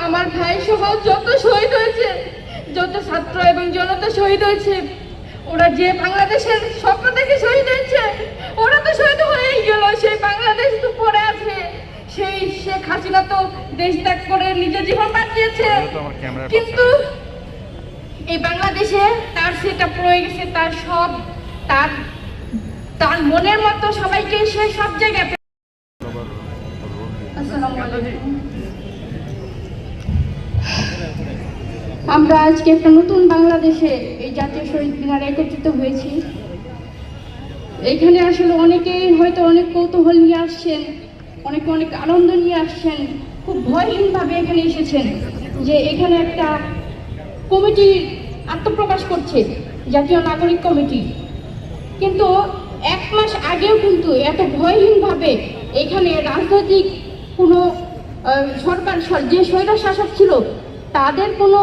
আমার ভাই সহ যত শহীদ হয়েছে, যত ছাত্র এবং জনতা শহীদ হয়েছে, ওরা যে বাংলাদেশের স্বপ্ন দেখে শহীদ হয়েছে, ওরা তো শহীদ হয়েই গেল। সেই বাংলাদেশ তো পড়ে আছে। সেই শেখ হাসিনা তো দেশ ত্যাগ করে নিজের জীবন বাঁচিয়েছে, কিন্তু এই বাংলাদেশে তার সেটা পড়ে গেছে। তার সব তার তার মনের মতো সবাইকে সে সব জায়গায়। আসসালামু আলাইকুম। আমরা আজকে একটা নতুন বাংলাদেশে এই জাতীয় শহীদ মিনারে একত্রিত হয়েছি। এখানে আসলে অনেকেই হয়তো অনেক কৌতূহল নিয়ে আসছেন, অনেকে অনেক আনন্দ নিয়ে আসছেন, খুব ভয়হীনভাবে এখানে এসেছেন যে এখানে একটা কমিটি আত্মপ্রকাশ করছে, জাতীয় নাগরিক কমিটি। কিন্তু এক মাস আগেও কিন্তু এত ভয়হীনভাবে এখানে রাজনৈতিক কোনো সরকার যে স্বৈর শাসক ছিল তাদের কোনো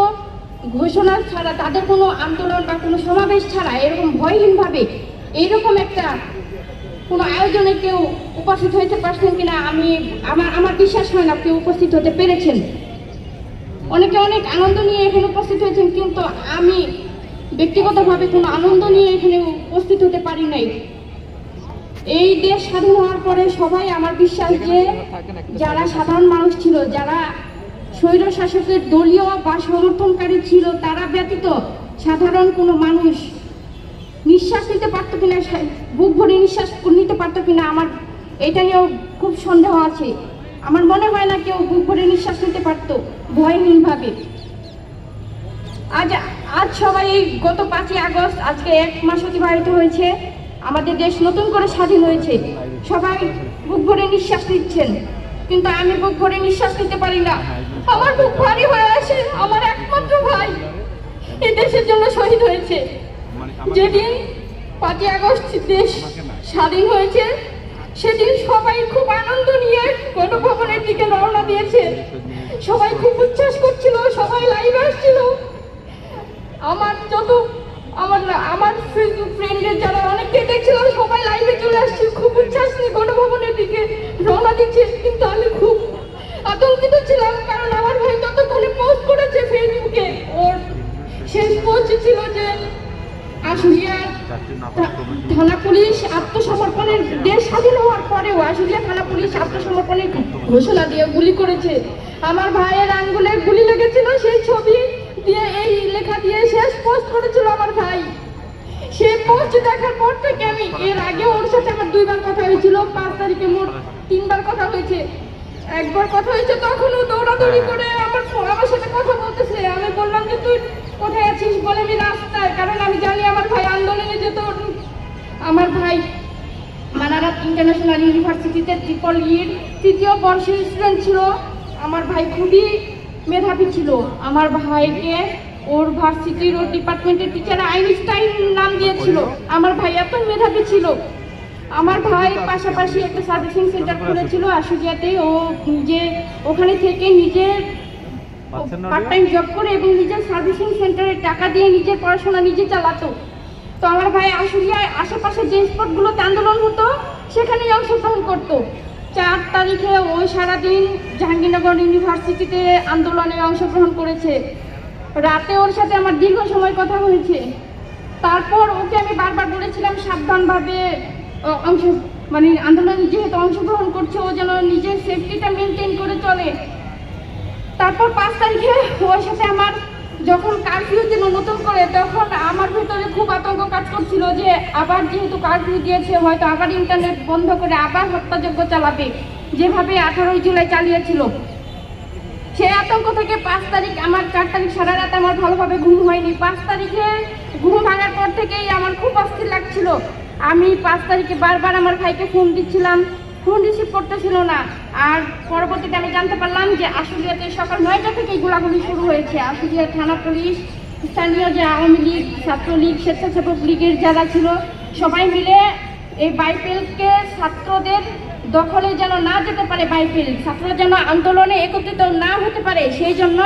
ঘোষণা ছাড়া, তাদের কোনো আন্দোলন বা কোনো সমাবেশ ছাড়া এরকম ভয়হীনভাবে এইরকম একটা কোনো আয়োজনে কেউ উপস্থিত হতে পারছেন কিনা আমার বিশ্বাস হয় না কেউ উপস্থিত হতে পেরেছেন। অনেকে অনেক আনন্দ নিয়ে এখানে উপস্থিত হয়েছেন, কিন্তু আমি ব্যক্তিগতভাবে কোনো আনন্দ নিয়ে এখানে উপস্থিত হতে পারি নাই। এই দেশ স্বাধীন হওয়ার পরে সবাই, আমার বিশ্বাস যে যারা সাধারণ মানুষ ছিল, যারা স্বৈর শাসকের দলীয় বা সমর্থনকারী ছিল, তারা ব্যতীত সাধারণ কোনো মানুষ নিঃশ্বাস নিতে পারতো কিনা, বুক ভরে নিঃশ্বাস নিতে পারতো কিনা, আমার এটা নিয়েও খুব সন্দেহ আছে। আমার মনে হয় না কেউ বুক ভরে নিঃশ্বাস নিতে পারতো ভয়হীনভাবে। আজ সবাই গত 5ই আগস্ট, আজকে 1 মাস অতিবাহিত হয়েছে, আমাদের দেশ নতুন করে স্বাধীন হয়েছে। সবাই বুক ভরে নিঃশ্বাস নিচ্ছেন, কিন্তু আমি বুক ভরে নিঃশ্বাস নিতে পারি না। আমার বুক ভারী হয়ে আসে। আমার একমাত্র ভাই এই দেশের জন্য শহীদ হয়েছে। যেদিন 5ই আগস্ট দেশ স্বাধীন হয়েছে, সেদিন সবাই খুব আনন্দ নিয়ে গণভবনের দিকে রওনা দিয়েছে। সবাই খুব উচ্ছ্বাস করছিল, সবাই লাইভে আসছিল। আমার ফ্রেন্ডের যারা অনেকে দেখছিল, সবাই লাইভে চলে আসছে, খুব উচ্ছ্বাস নিয়ে গণভবনের দিকে রওনা দিচ্ছে। কিন্তু আমি খুব আতঙ্কিত ছিলাম, কারণ আমার ভাই ততক্ষণে পোস্ট করেছে ফেসবুকে। ওর শেষ পোস্ট ছিল যে আশুলিয়ার থানা পুলিশ আত্মসমর্পণের, দেশ স্বাধীন হওয়ার পরেও আশুলিয়া থানা পুলিশ আত্মসমর্পণের ঘোষণা দিয়ে গুলি করেছে। আমার ভাইয়ের আঙ্গুলে গুলি লেগেছিল, সেই ছবি দিয়ে এই লেখা দিয়ে শেষ পোস্ট করেছিল আমার ভাই। সেই পোস্ট দেখার পর থেকে আমি, এর আগে ওর সাথে আমার 2বার কথা হয়েছিল, 5 তারিখে মোট 3বার কথা হয়েছে। একবার কথা হয়েছে তখনও দৌড়াদৌড়ি করে আমার সাথে কথা বলতেছে। আমি বললাম যে তুই কোথায় আছিস, বলে আমি রাস্তায়, কারণ আমি জানি আমার ভাই আন্দোলনে যেত। আমার ভাই মানারাত ইন্টারন্যাশনাল ইউনিভার্সিটিতে ট্রিপল ইর 3য় বর্ষের স্টুডেন্ট ছিল। আমার ভাই খুবই মেধাবী ছিল। আমার ভাইকে ওর ভার্সিটির, ওর ডিপার্টমেন্টের টিচার আইনস্টাইন নাম দিয়েছিল। আমার ভাই এত মেধাবী ছিল। আমার ভাই পাশাপাশি একটা সার্ভিসিং সেন্টার খুলেছিল আশুলিয়াতে। ও নিজে ওখানে থেকে নিজের পার্ট টাইম জব করে এবং নিজের সার্ভিসিং সেন্টারে টাকা দিয়ে নিজের পড়াশোনা নিজে চালাতো। তো আমার ভাই আশুলিয়ায় আশেপাশে যে স্পটগুলোতে আন্দোলন হতো সেখানেই অংশগ্রহণ করতো। 4 তারিখে ওই সারাদিন জাহাঙ্গীরনগর ইউনিভার্সিটিতে আন্দোলনে অংশগ্রহণ করেছে। রাতে ওর সাথে আমার দীর্ঘ সময় কথা হয়েছে। তারপর ওকে আমি বারবার বলেছিলাম সাবধানভাবে আন্দোলনে যেহেতু অংশগ্রহণ করছে, ও যেন নিজের সেফটিটা মেনটেন করে চলে। তারপর 5 তারিখে ওর সাথে আমার যখন কারফিউ দিল নতুন করে, তখন আমার ভিতরে খুব আতঙ্ক কাজ করছিল যে আবার যেহেতু কারফিউ দিয়েছে, হয়তো আবার ইন্টারনেট বন্ধ করে আবার হত্যাযজ্ঞ চালাবে, যেভাবে 18 জুলাই চালিয়েছিল। সেই আতঙ্ক থেকে 5 তারিখ, আমার 4 তারিখ সারা রাত আমার ভালোভাবে ঘুম হয়নি। 5 তারিখে ঘুম ভাঙার পর থেকেই আমার খুব অস্থির লাগছিল। আমি 5 তারিখে বারবার আমার ভাইকে ফোন দিচ্ছিলাম, ফোন রিসিভ করতেছিল না। আর পরবর্তীতে আমি জানতে পারলাম যে আশুলিয়াতে সকাল 9টা থেকেই গোলাগুলি শুরু হয়েছে। আশুলিয়া থানা পুলিশ, স্থানীয় যে আওয়ামী লীগ, ছাত্রলীগ, স্বেচ্ছাসেবক লীগের যারা ছিল, সবাই মিলে এই বাইপেলকে ছাত্রদের দখলে যেন না যেতে পারে, বাইপেল ছাত্ররা যেন আন্দোলনে একত্রিত না হতে পারে, সেই জন্য